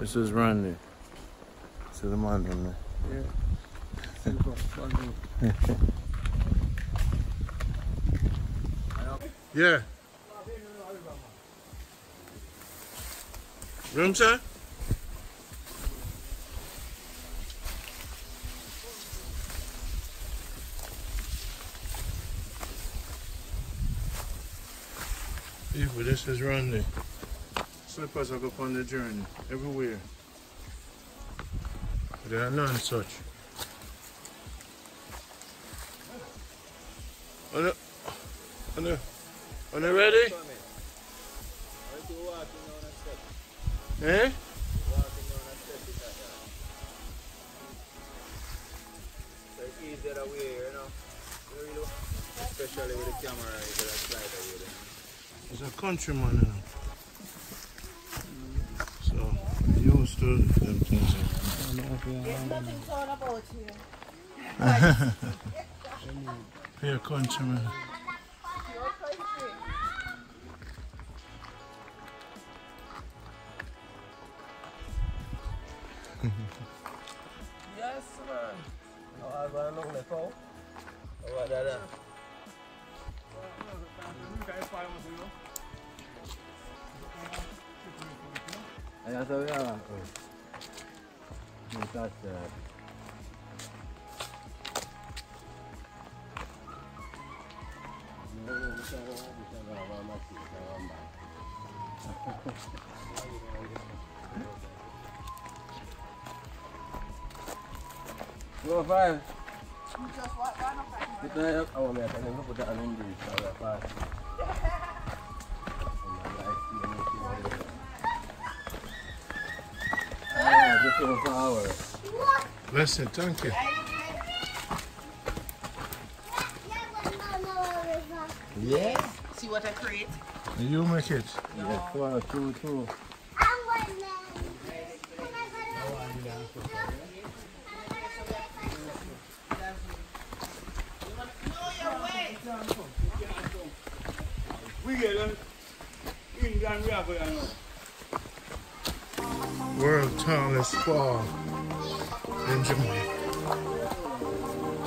This is Randy. This is the man from there. Yeah. Yeah. Room, sir? People, this is Randy. Slippers are go on the journey, everywhere. They are NonSuch. Are they ready? Eh? Easier away, you know. Especially with the camera, you gotta slide away there. He's a countryman, you know. So, used to them things. There's nothing thought about here. Here, countryman. Yes, man. Oh, I ran along the cow. Oh, what that? I got to be around. That's that. Go five. Just what? One of them. Put that up. Oh, man, I can put that on English. So that's fine. Just over 4 hours. Listen, thank you. Yeah? See what I create? You make it. Yeah, 2. World tallest fall in Jamaica.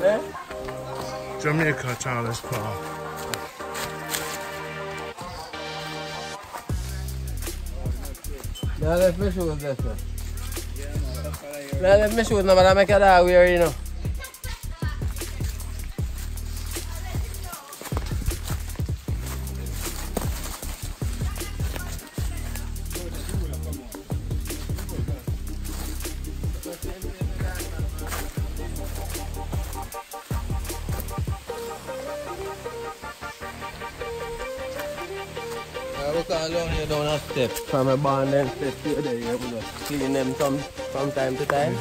Eh? Jamaica tallest fall. Yeah, let me show this. Let me show now, but I make it that way, you know. I look along here down a step from a band and step here there, you know, clean them from time to time.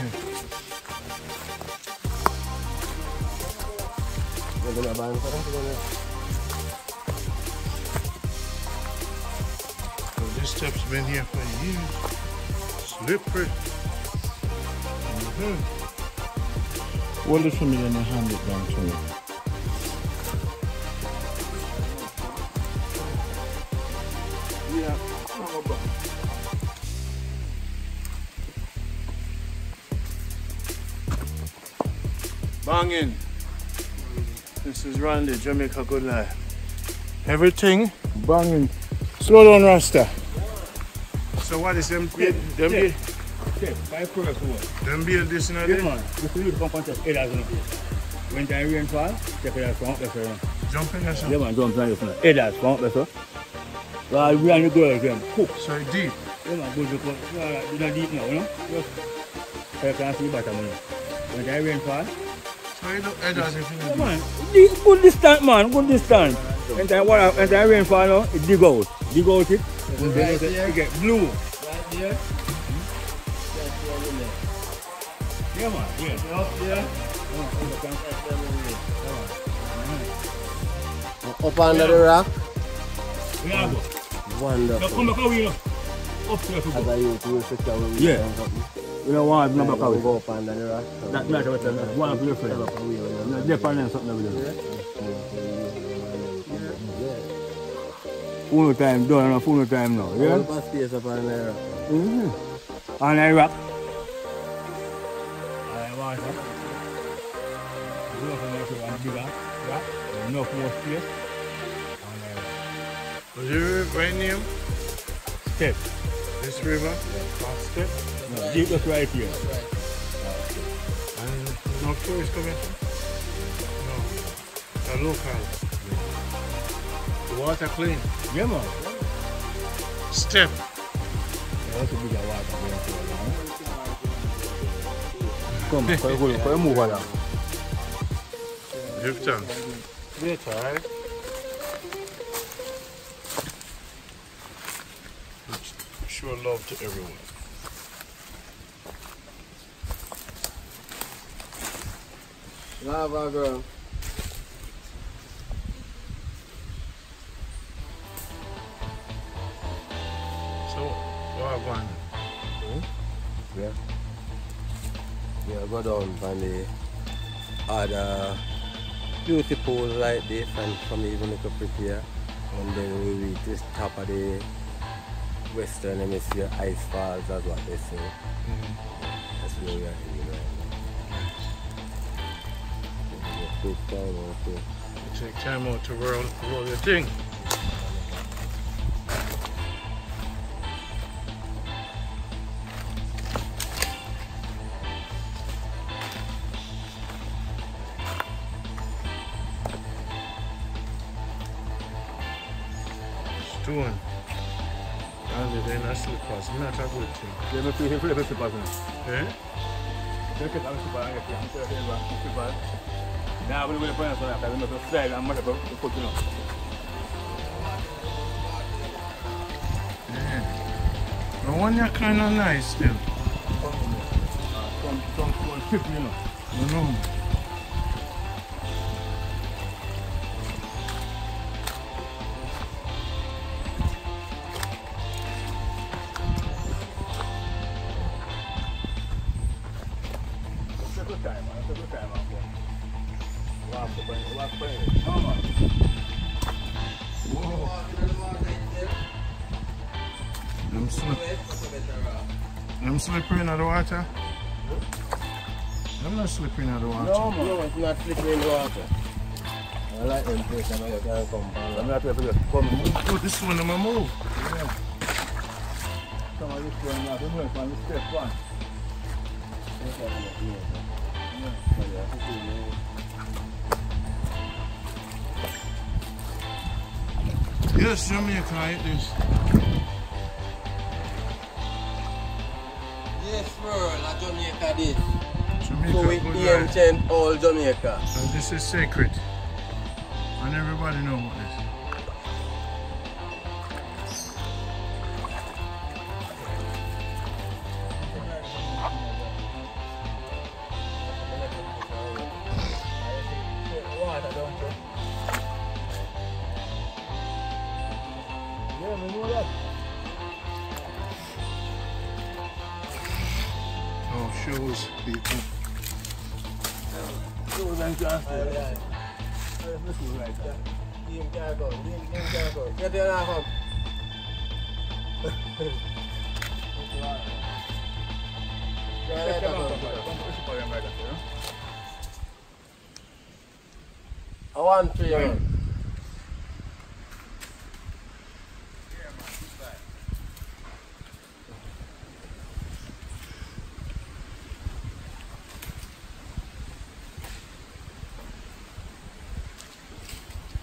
We're gonna band for them. So this step's been here for years. Slippery. Hold it for me and hand it down to me. Yeah. Banging. This is Randy, Jamaica Good Life. Everything banging. Slow down, Rasta. So what is them? Them build this in a day? When the rain fall, check it out from up there. Jump in there, sir. Yeah, man, jump down there. Headers from up there. Well, we are the girls then. Cook. So deep. Yeah, man, good because it's not deep now, you know? So you can't see bottom, you know. When the rain fall. So you look headers if you Yeah, man. Good distance, man. Good distance. When the rain fall now, it dig out. Dig out it. And then it get blue. Right there. Yeah, man. Yeah. Up there. Up under the rock. Yeah, go. Wonderful. Now come back away, you know. Up there to As go. a youth, you sit down with Yeah. something. You don't want to number Go away. up under the rock. That's what I'm saying. One of your friends. Up away, you know. They're planning something over there. Yeah. Full time done and full time now. Yeah? All the space up under the rock. On the rock. I want to. You know, one bigger rock. Enough more space. On the rock. Was your right name? Step. This river? Yeah. Step. No, deep just right here. And no tourists coming? No. The local. The water clean. Yeah, man. Step. Yeah, that's a bigger water going through now. Come move along. Lift on. Wait, alright. Show love to everyone. Lava girl. So, what are going? Yeah. Yeah, go down on the other beauty pool like this and from even look prettier. And then we reach this top of the Western Hemisphere ice falls, that's what they say. That's where we are heading right now. Quick time out here. Take time out to roll your thing. Stone. And then I slippers, not a good thing. Let me play the slippers now. Eh? Take it out of the slippers. Now I'm going to put it on that. I'm going to slide and I'm going to put it on. Yeah. The one you're kind of nice still. Some chip, you know. No. I'm slippery in the water. I'm not slippery in the water. No, it's not slippery in the water. I like them fish, I know you can't come back. I'm not going to come. Oh, this one, I'm going to move. Yeah. Some of this one, I'm going to move step one. Yes, Jamaica, I eat this. Yes, bro, like Jamaica this. Jamaica, So we good life. ancient all Jamaica. And this is sacred. And everybody know what this. Oh, shoes, people. Shoes and glasses. This is right there. Get there now, come. I want to, you.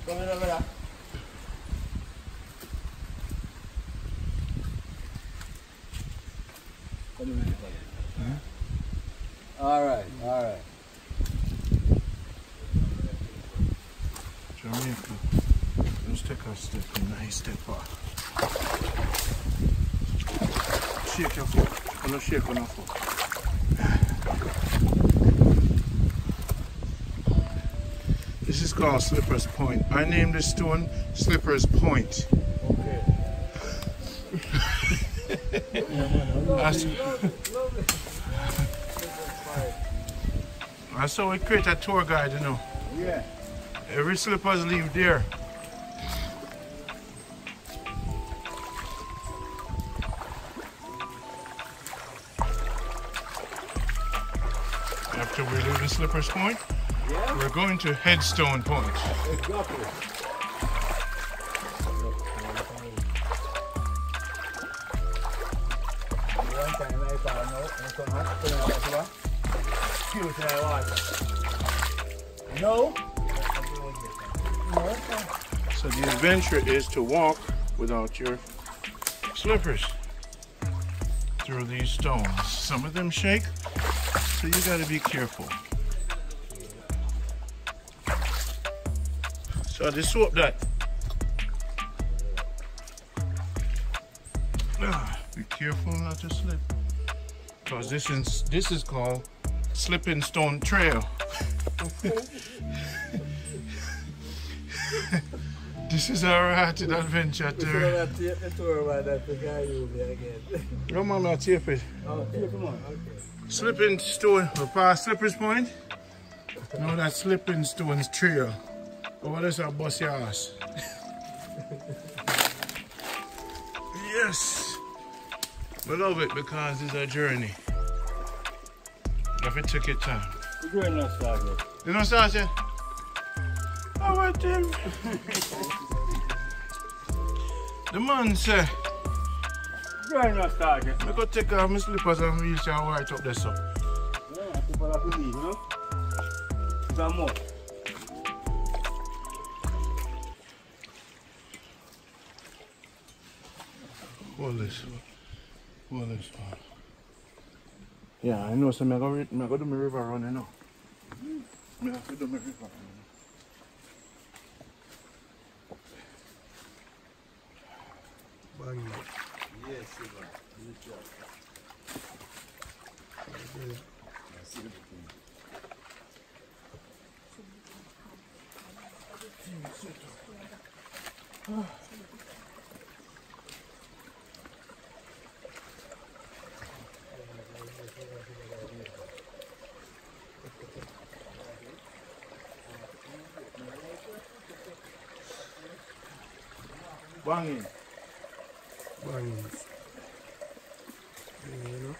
Come in over there. All right. Jamaica. Let's take a step, a nice step off. Shake your foot. I'm not shaking your foot. This is called Slipper's Point. I named this stone Slipper's Point. Okay. That's how we create a tour guide, you know. Yeah. Every slippers leave there. Slippers Point. Yeah? We're going to Headstone Point. Exactly. One time I found out, and some hot put in water, cute in the water. No? So the adventure is to walk without your slippers through these stones. Some of them shake, so you gotta be careful. So just swap that. Be careful not to slip, because this is called Slipping Stone Trail. This is our hearted adventure tour. No, mom, I'll tape it. Oh, come on. Okay. Slipping Stone, we're past Slippers Point. No, that's Slipping Stone's Trail. Oh, what is our bus your ass? Yes. We love it because it's a journey. If it took your time. The journey not started. You know start yet? Oh, what him? The man say, The journey not started. I go take off my slippers and wheelchair right up there, so. Yeah, people have to leave, you know? Some more. Hold this. Hold this one. Yeah, I know, so I'm going to do my river run, you know. I have to do my river run. Yes, Banging. Bangings. You know?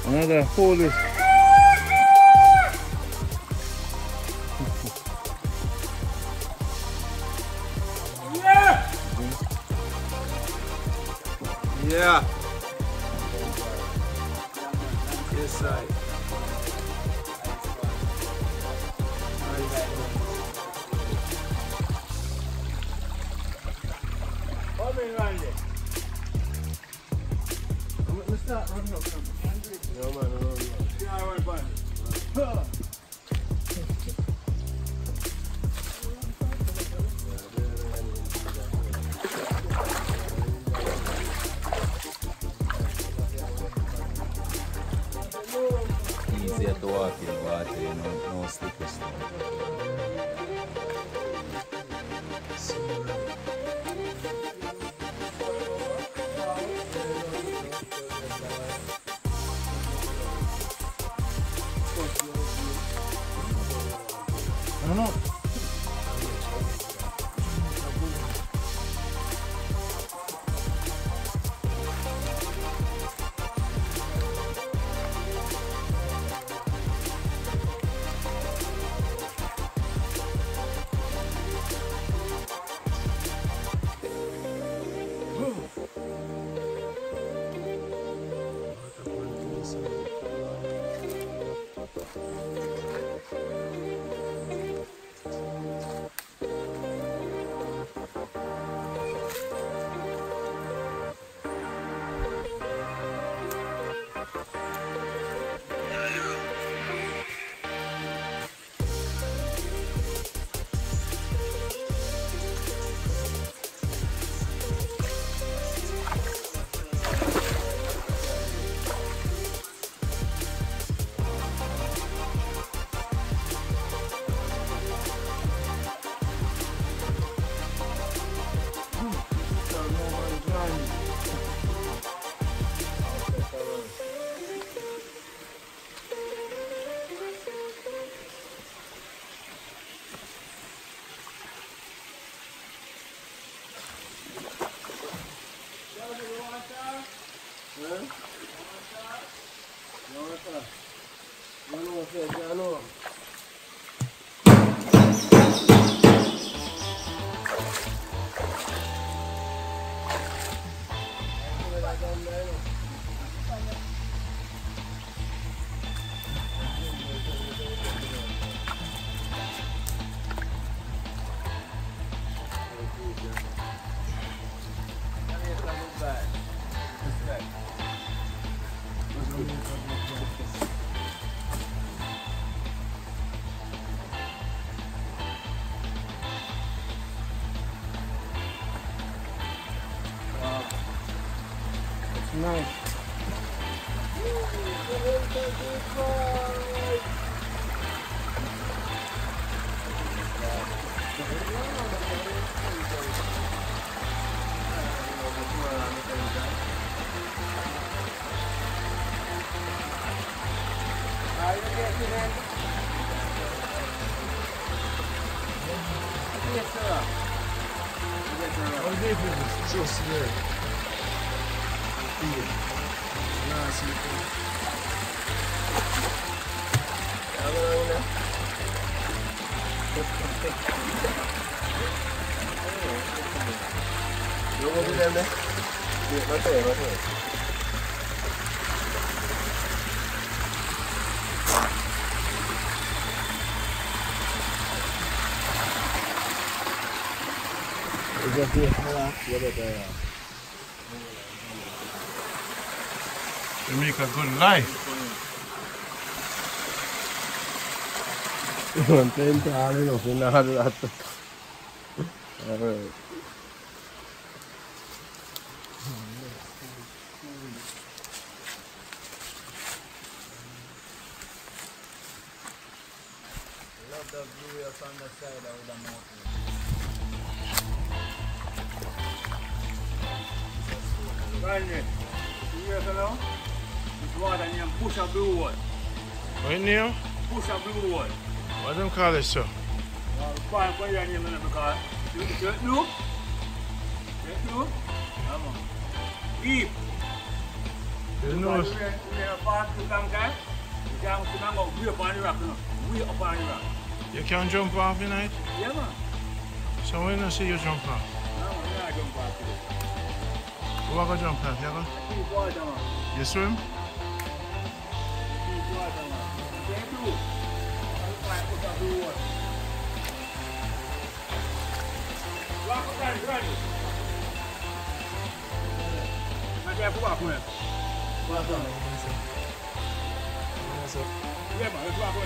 Another hole is. Yeah! Yeah. Yes, I. Come in, Randy. Let's start running up something. No, man, no. Yeah, I want to find it. Easier to walk in water, you know, no slippery stuff. I don't know. I know. Nice. Jamaica, good life. I'm playing to all enough in all that. Alright. Love the view on the side of the mountain. Right there. You hear that now? This water named Pusher Blue Wall. What name? Pusher Blue Wall. What them call it, sir? Fine for your name because you don't know. You know? Deep. You know. We are far too long time. We can't go way up on the rock, way up on the rock. You can't jump off tonight? Yeah, man. So when I see you jump off? No, we can't jump off today. Who are going to jump off? You go? Keep water, man. You swim? Keep water, man. You can't do it. I'll try to put up the water. Walk up there, ready. Not there for walk, man. Walk on. Yeah, man, let's walk on.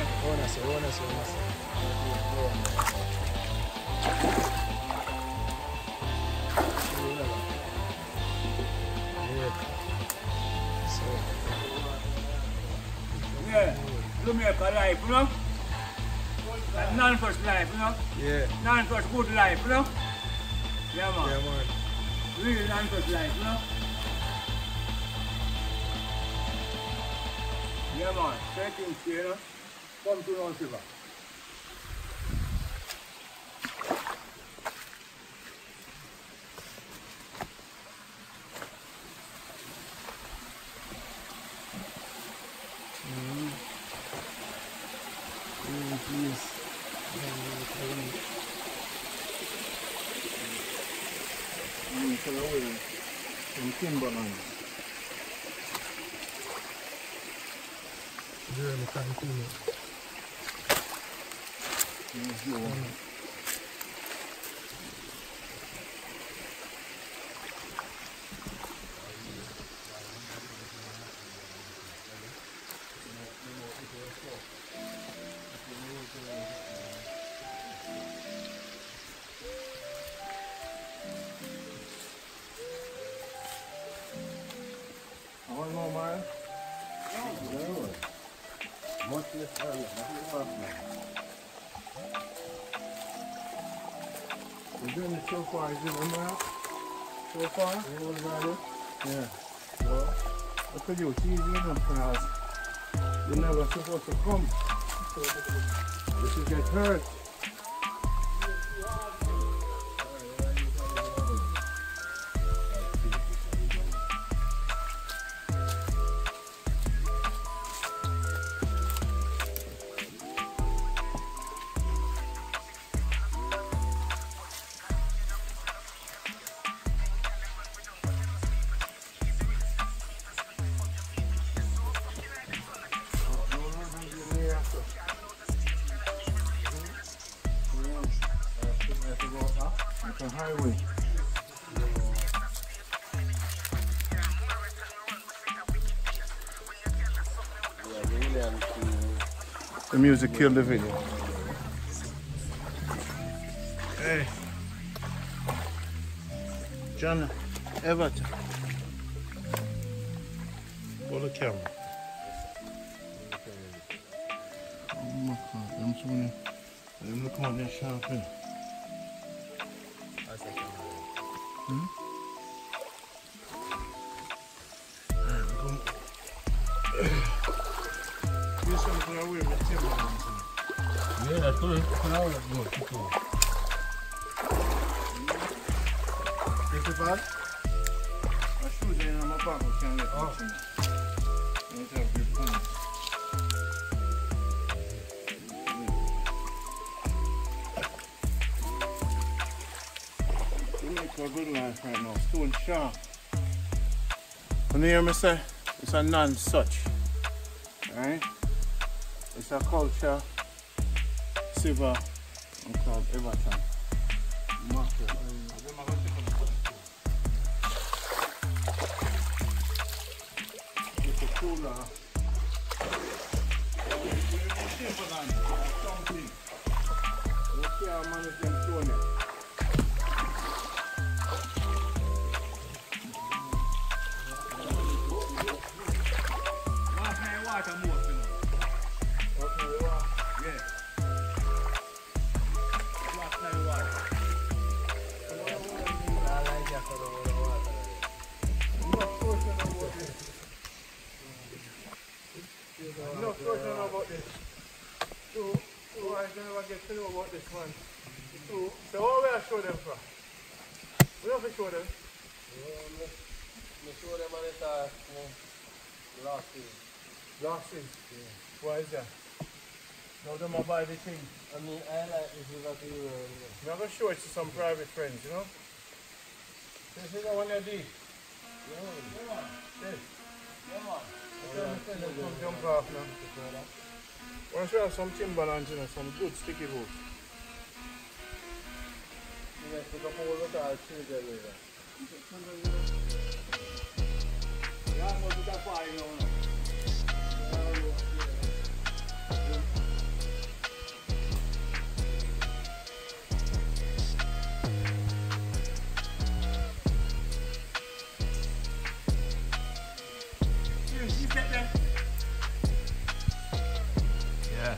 Yeah, Jamaica life, you know? That's NonSuch life, you know? Yeah. NonSuch good life, you know? Yeah, man. Yeah, man. Real NonSuch life, you know? Yeah, man. Take things here, you know? Come to NonSuch. From Timberland. Really continue. One more mile? Much less early, nothing fast now. The journey so far is it a mile? So far? Yeah. Well, look at you, it's easy enough because you're never supposed to come. If you get hurt. It's a highway. The music killed the video. Hey. John Everton. For the camera. Oh my God, I'm sorry. Let me come on that sharp in. This one for away with timber. Yeah, that's good. Good. Is it bad? My shoes are in my pocket, can't let me see. I need to have good pants. We make a good life right now, stone sharp. When you hear me say, it's a NonSuch. Right? It's a culture, silver, and called Everton. Market. It's a cooler. Something. Let's see how many can show me. To know about this one. So what will I show them from? We don't have to show them. We show them on it last week. Last week? Yeah. Why is that? Now them are buy the thing. I mean, I like this without you. I'm going to show it to some private friends, you know? This is the one I did. Yeah. This. Yeah, man. Come jump off now. I want to show you some Timberlands, you know, some good sticky boots. You guys pick up all the cars, children later. Yeah, I'm going to that far, you know. Yeah.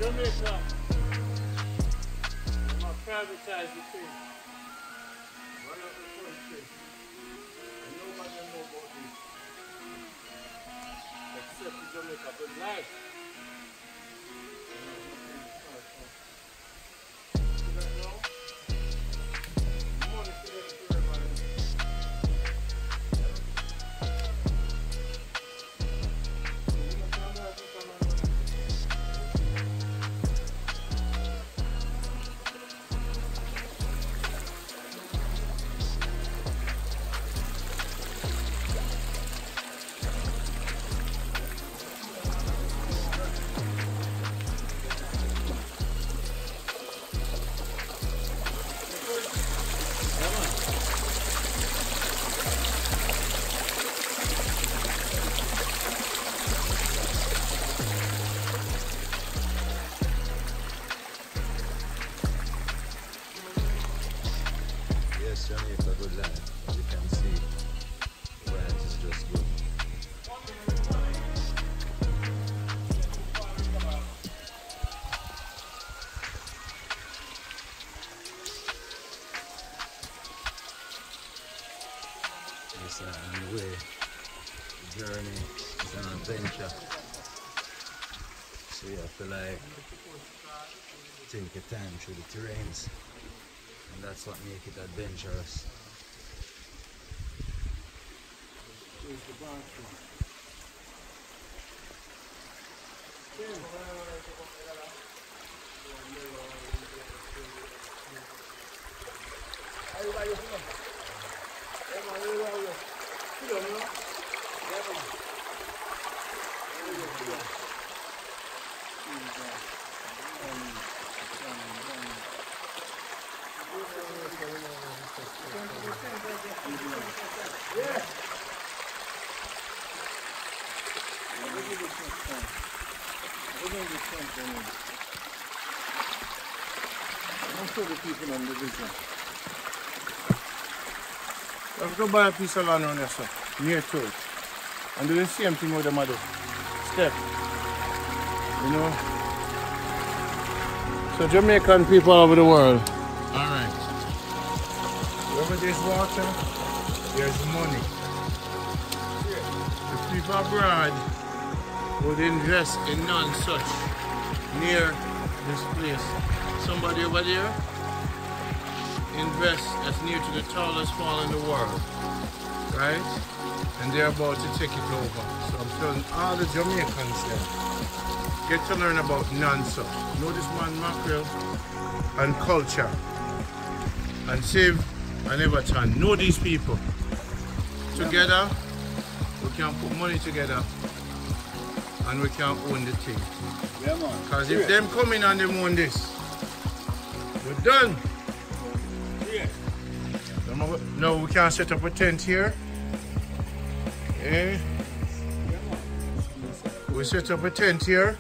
Jamaica, I'm a privatize the thing. One of the first things. And nobody knows about this. Except the Jamaica good life. You don't know? Money to everybody. Jamaica good land. As you can see, the ranch is just good. It's on the way. The journey is an adventure. So you have to like take your time through the terrains. And that's what makes it adventurous. Here's the bathroom. Most of the people on the vision. Let's go buy a piece of land on yourself, near to it. And do the same thing with the mother. Step. You know? So Jamaican people all over the world. Alright. Wherever there's water, there's money. The people abroad would invest in NonSuch near this place. Somebody over there invest as near to the tallest fall in the world, right? And they're about to take it over. So I'm telling all the Jamaicans there, get to learn about NonSuch. Know this man mackerel and culture. And Save and Everton. Know these people. Together, we can put money together and we can own the thing. Because if them come in and them own this, we're done. Yeah. No, we can't set up a tent here. Eh? We set up a tent here.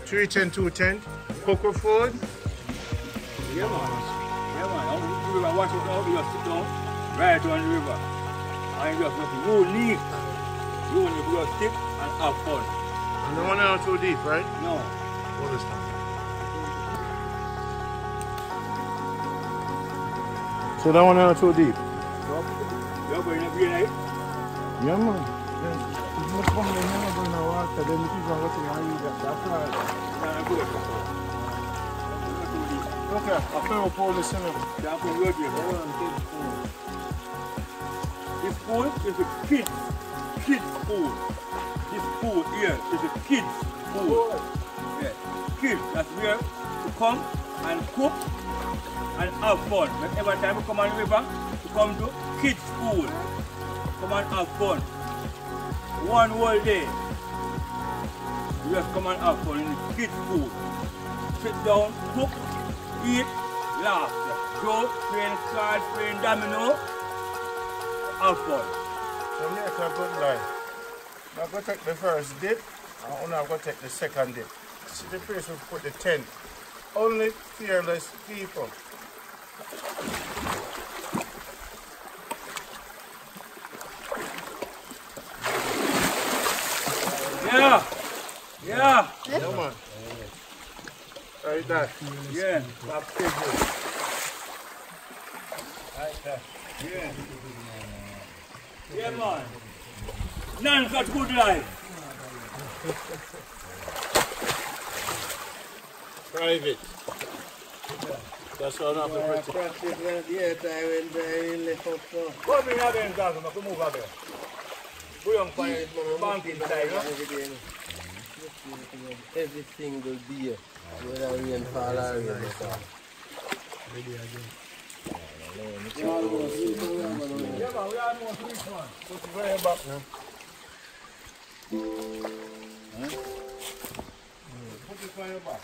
3 tent, 2 tent. Cocoa food. Yeah, man. Yeah, man. You watch it now, you sit down right on the river. And you just look, no leak. You want to go stick and have fun. And the one not too deep, right? No. What is that? So that one not too deep? You're going to be right? Yeah, man. If you come in here and go in the water, then the people are going to eat that. That's right. Okay, I'll pay up all the cement. This pool is a kids pool. This pool here is a kids pool. Yeah. Kids, that's where you come and cook and have fun. But every time you come on the river, you come to kids pool. Come and have fun. One whole day. You just come and have fun in the kids pool. Sit down, cook, eat, laugh, joke, playing cards, playing domino, have fun. So make a good life. Now go take the first dip, and now go take the second dip. See the place we put the tent. Only fearless people. Yeah. Yeah. Come on. Like that. Yeah. Like that. Yeah. Yeah, man. NonSuch good life. Private. That's all not I practice when the time when I left up so. Come in again, guys. I'm going to move again. We don't find banking side, no? Every single day, whether rain fall or rain fall. Yeah, man, we are almost reached, man. put it way back now. Put it way back.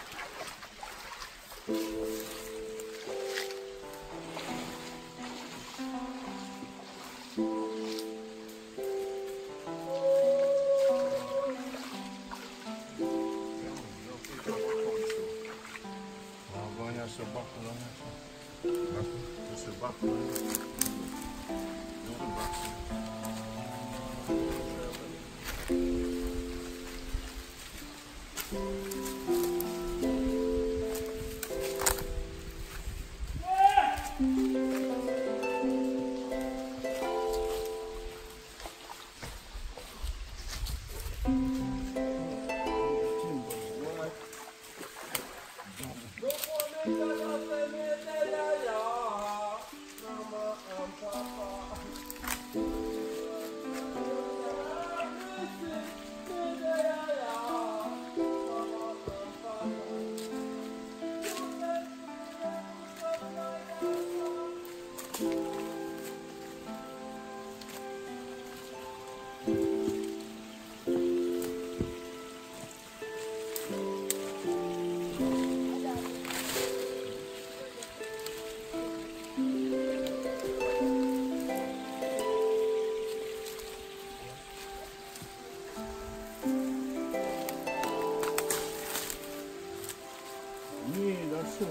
Yeah, that's so.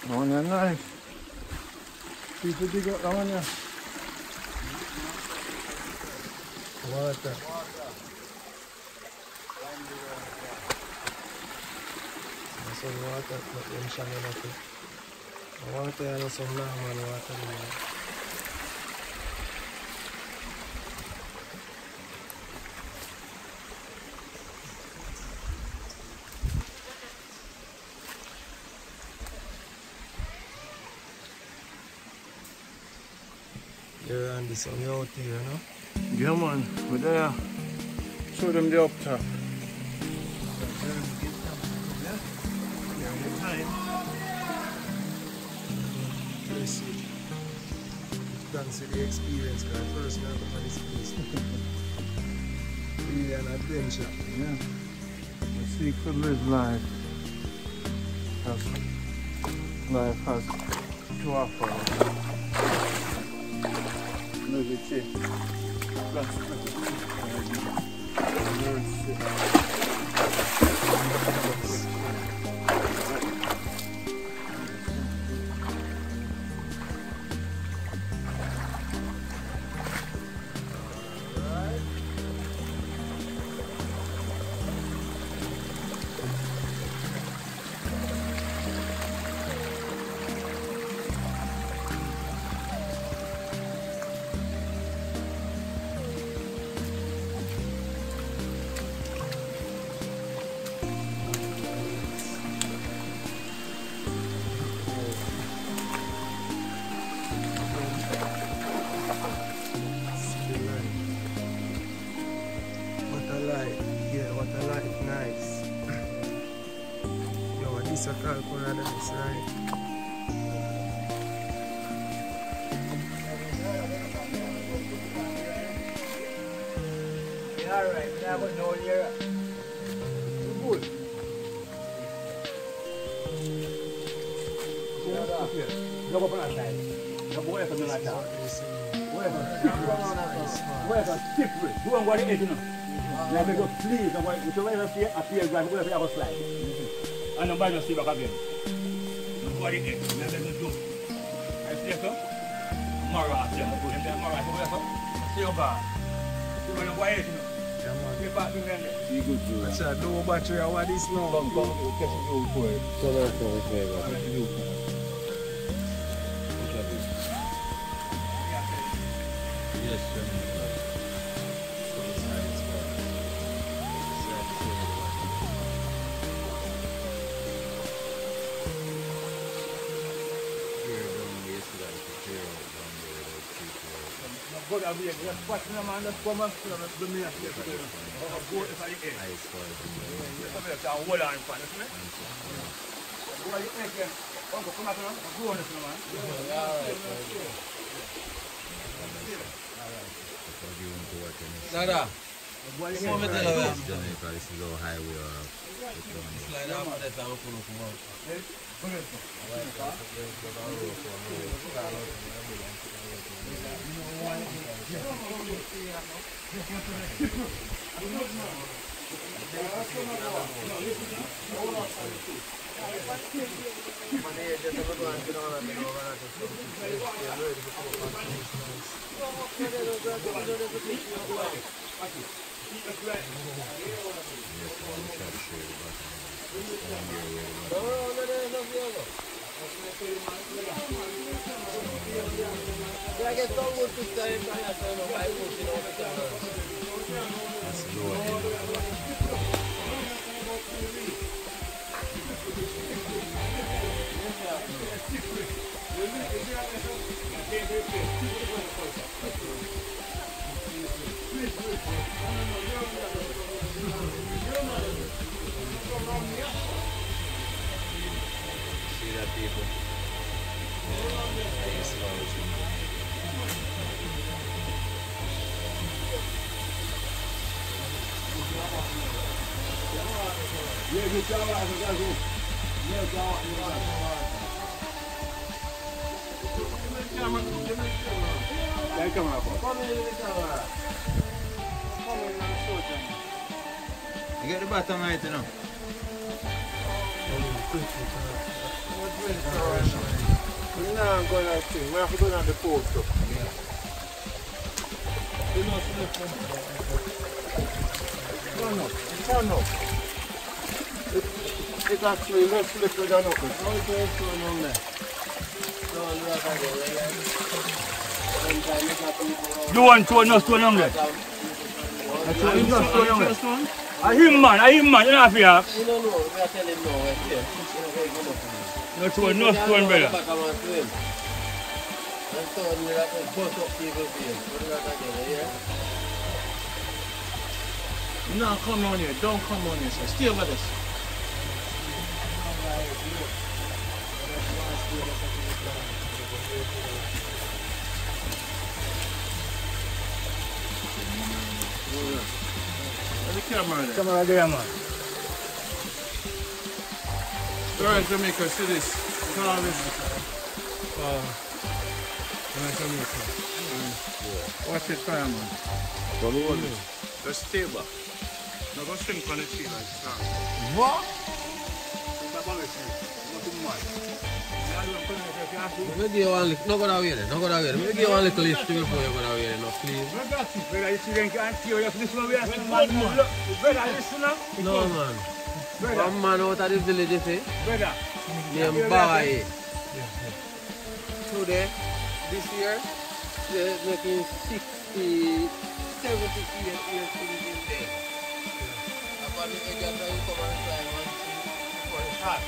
Oh, they're nice. People dig up that one, yeah. Water. Some water, but then shallow enough. Water and some normal water. You're on this one, you're out here, no? Yeah, man. We're there. Show them the up top. Yes, you can see the experience, because first time for this place. Really an adventure. Yeah. The secret live life. Life has to offer. Music. It's a call paradise, right? Yeah, alright, we have no here. Good. Go up on that side. Go away from the like that. Where's a slippery? Go on what it is, you know. Let me go please, and what you wait up here, drive, go up here, I slide. And nobody will see back again. Nobody else. Let them do. I see so. Mara after them. Put them there. Mara. So where so? See your bar. See where your wife is. Yeah, man. See back in there. See good too. That's a no battery. What is now? Come, we'll catch it all for it. So that's what we say. Catch it all for it. Yes, sir. Go down here, just watch them and just come and see them, do me a step to them. Go if I get it. Come here, hold on for this, man. Go on, you take it. Uncle, come out, go on this, man. Nada. This is Jamaica, this is our highway or Slide out for that time we pull up. see that people. I used to always Yeah, you can walk, you can go. Yeah, you can walk, you can walk. Yeah, come on, boy. Come in the camera. Come in and show them. You get the bottom right, you know. We're not going to thing. We have to go down the post. You know, turn up. It actually less slippery than up. How is it going on there? You want to no stone on there? I him man, you don't have to ask. You don't know, we are telling him no, we're here. No stone, brother. And so we have to bust up people here. What do you have to do, yeah? No, come on here. Don't come on here, sir. Stay over this. Where's the camera there? Camera there, man. We're in Jamaica, see this. Call this. We're in Jamaica. Watch it fire, man. Don't hold it. Just stay back. Now go swing on the tree like that. What? Let me give you one little, no go that way then, no go that way. Let me give you one little history before you go that way, no please. Brother, you see them can't see you, this one we are seeing man. Brother, listen up. No man. One man out of the village, you see? Brother. Named Boy. Today, this year, they're making 60, 70 years to live in there. Upon the edge of the come and climb and see for the hot.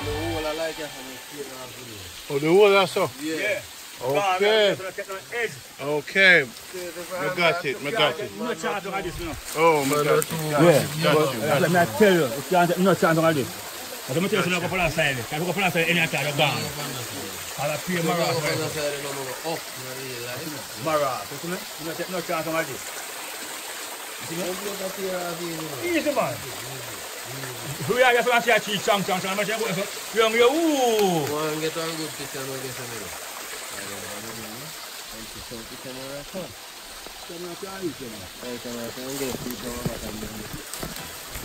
The whole of like that and the straight off the road. Oh, the whole also? Yeah. Okay. Okay. I got it. No chance on this now. Oh, my God. Let me tell you, if you can't no chance on this. But I'm telling you, go for that side. If you go for that side, any time you're gone. I'll pay Mara. Mara, you take no chance on this. Easy, man. We are going to see a cheese chunk, I'm going to go. Young, you, ooh. One get one good picture, no get some minute.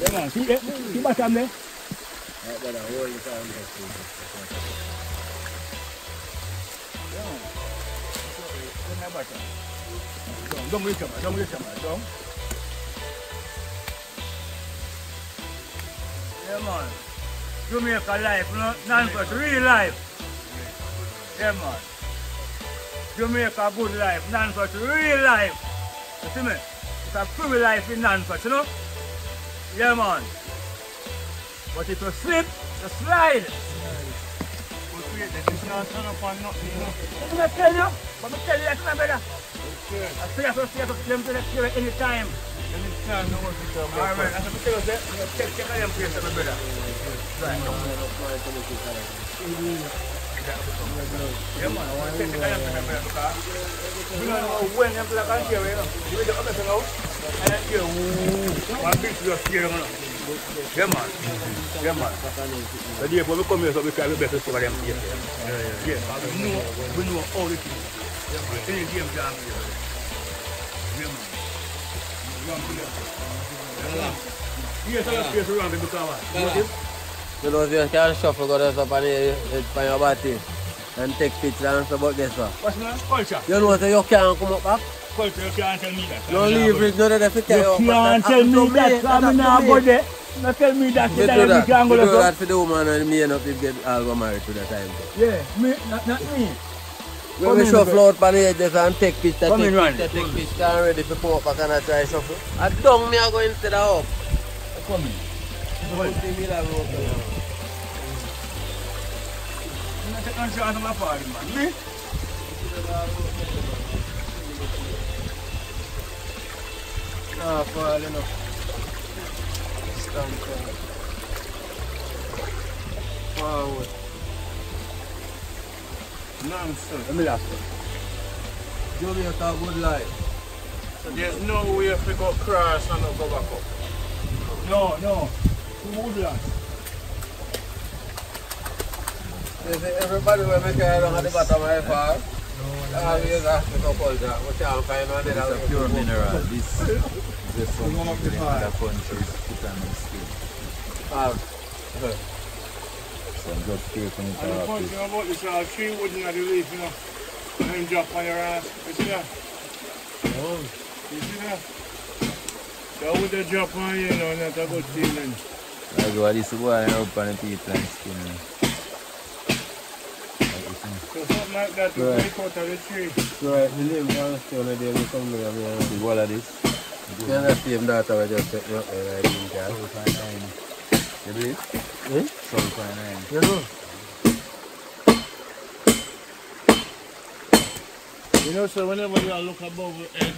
Yeah, man, see bottom there? Don't move your camera, don't. Yeah, man. Jamaica life, NonSuch, real life. Yeah, man. Jamaica good life, NonSuch, real life. You see me? It's a free life in NonSuch, you know? Yeah, man. But if you slip, you slide. It's not turn up on nothing, you know. Let me tell you. Let me tell you that, my brother. I say to them to the cure anytime. Anytime, no one can tell me. Alright, as I tell you, check them place, my brother. Right. Yeah, man, I want to check the guy, my brother, because we don't know when them people can hear you. You will just come out and then hear, one big to your fear, you know. Yeah, man. Yeah, man. So therefore, we come here so we can better discover them here. Yeah. We know all the things. Any game can be here. Yeah, man. Yes, I have space around the because You know, you can shuffle go up on your body and take pictures and stuff, but guess what? what's my culture? You know, so you can't come up back. Culture, you can't tell me that. No leave it, no that if you You can't tell me that, I'm not go there. No tell me that, you can't go do there. that for the woman and me and up if get all married to that time. Yeah, me, not me. When we shuffle out on the edges and take pictures, Come in, and ready to come up back and I try shuffle. I don't me I go instead of up. Come in. What do you mean I go up? I'm take no chance on my party, man. Me? Nah, fall enough. Stand forward. NonSuch. Let me last. Jamaica a good life. So there's no way if we go cross and not go back up. No. Woodland. Everybody will make a long at the bottom of the farm. Always ask me to call that. We can't find one. It's a pure mineral. This is something in other countries put on the skin. So I'm just curious when you And the fun thing about this tree wooden at the leaf, you know. And then drop on your ass. You see that? Oh. You see that? So with the drop on you, you know, not a good feeling. Like what this boy up on the people and skin. So something like that will break out of the tree. Right, the name of the stone there will come there. The wall of this. Yeah, that's the same data we just set up there. You believe? Hmm? 7.9. You know? You know, so whenever you look above the head,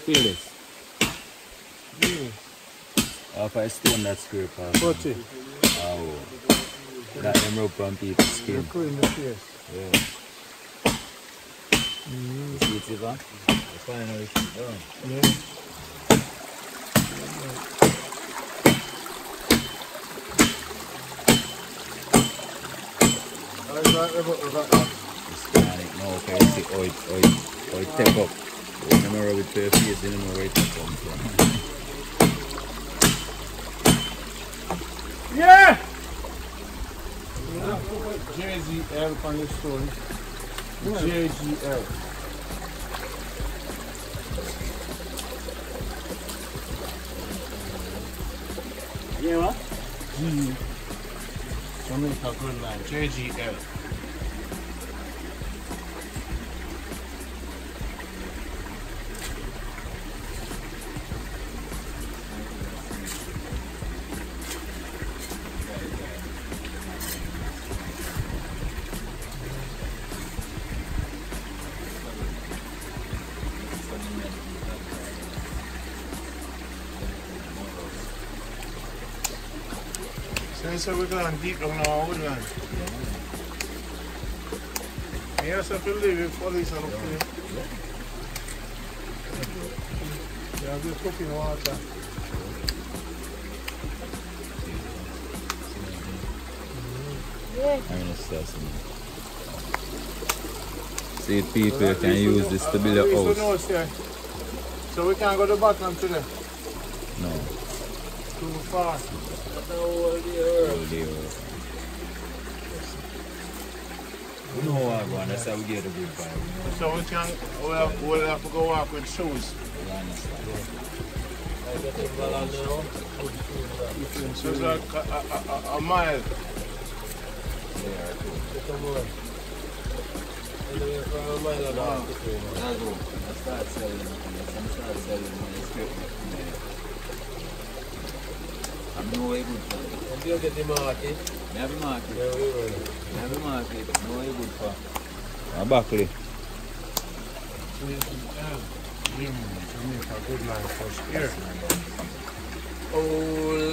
Feel this. yeah. If I stone that scrape off. Touch it. Oh. That them rub on people's skin. You clean the face. Yeah. You see it, Ivan? That's why I know it's done. Yeah. It's panic now, okay? You see how it take up. When you rub it to your face, you don't know where it comes from. Yeah! JGL on the stone. JGL. Yeah, what? G. Jamaica good line. JGL. So we're going deep on our woodland. Yes, I believe it for this little thing. Yeah, I'm just cooking water. I'm gonna start some. See, people can use this to build a house. So we can't go to the bottom today. No. Too far. All day. We know what we're going, that's how we get a good vibe. So we can, we'll have to go walk with shoes. You understand? So it's like a mile. I'm no way good for. You get the market. I have a market. Yeah, we will. I have a market. No way good for. I'm back there. Jamaica good line first here. How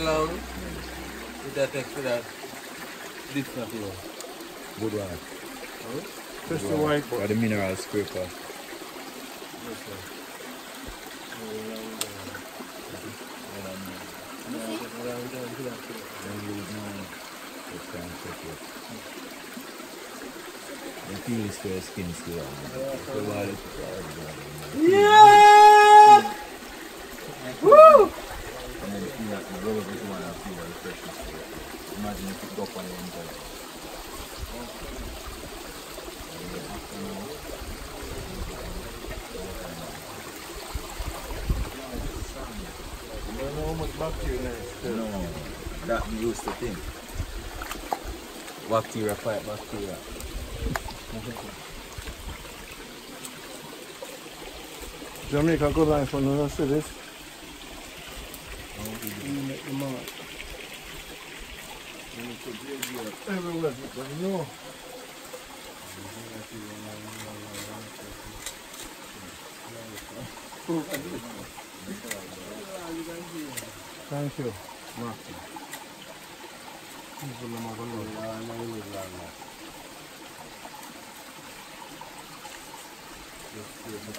long did that take for that? Different here. Good one. Just the white. For the mineral scraper. You feel this for your skin still. Yeah! Woo! And then you feel like the rubber is one and feel like the freshness to it. Imagine if you go up on your inside. You don't know how much bacteria there is still. No, that we used to think. Bacteria fight bacteria. Jamaica good line for no see this. You make the mark. Everywhere, but no. Thank you, Martin.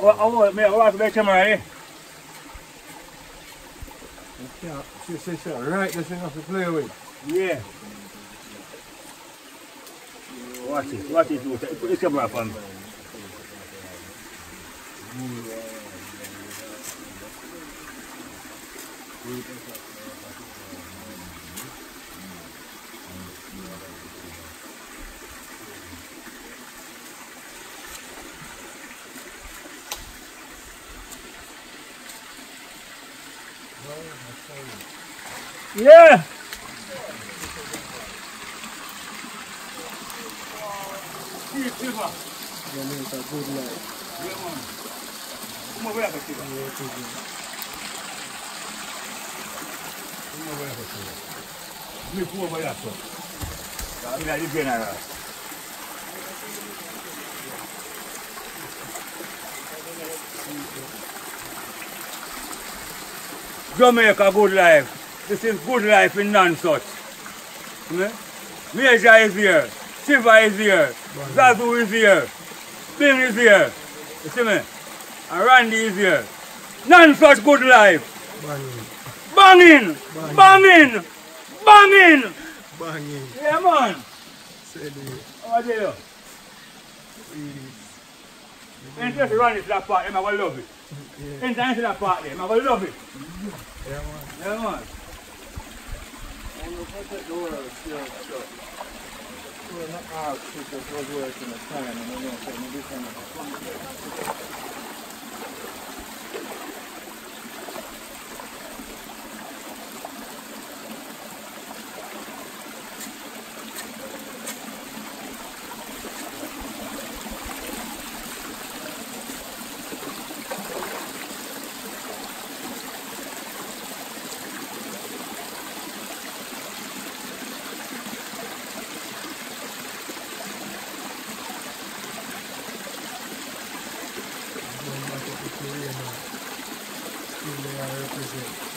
Oh, me, I want to make him ready. Yeah, she says so. Right, that's enough to play with. Yeah. Watch it. Watch it. Put this camera up on me. Yeah. Jamaica, good life. Yeah, man. Come over here, Shiva. Come over here, Shiva. Me come over here, sir. I'm like the general. Jamaica, good life. This is good life in NonSuch. Major is here. Shiva is here. Zazu is here. Bing is here. You see me? And Randy is here. NonSuch good life. Banging. Banging. Banging. Banging. Yeah, man. Said it. How are you? Interest Randy to that part, I'm going to love it. Interest to that part, I'm going to love it. Yeah, man. Yeah, man. We're not out because we're working the time and we're not saying this kind of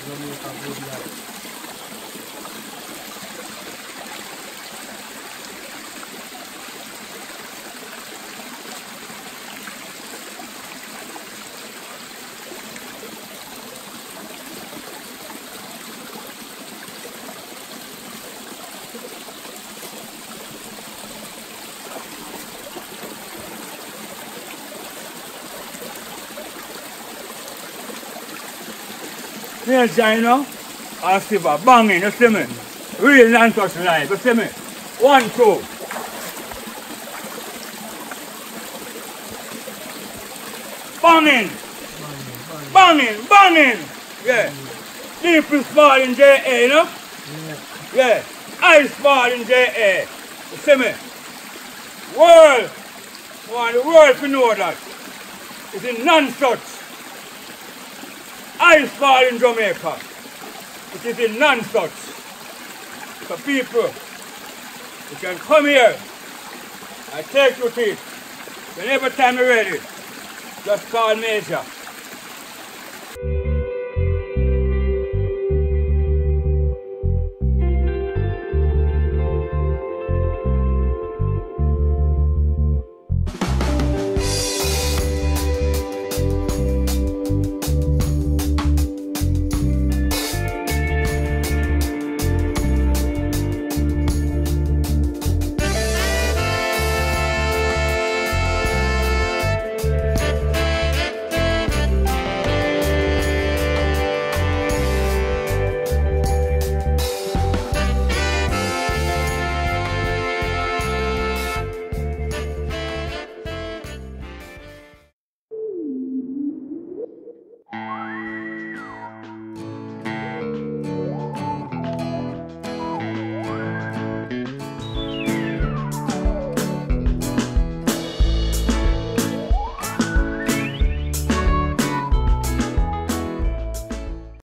Jamaica, good life. Here's China. I see a banging, you see me? Real NonSuch life, you see me? 1, 2. Banging. Banging, banging. Yeah. Deep is falling J.A., you know? Yeah. Ice falling J.A. You see me? World. I want the world to know that. It's in NonSuch. Ice fall in Jamaica. It is in NonSuch. So people, you can come here. I take you to it. Whenever time you're ready, just call Major.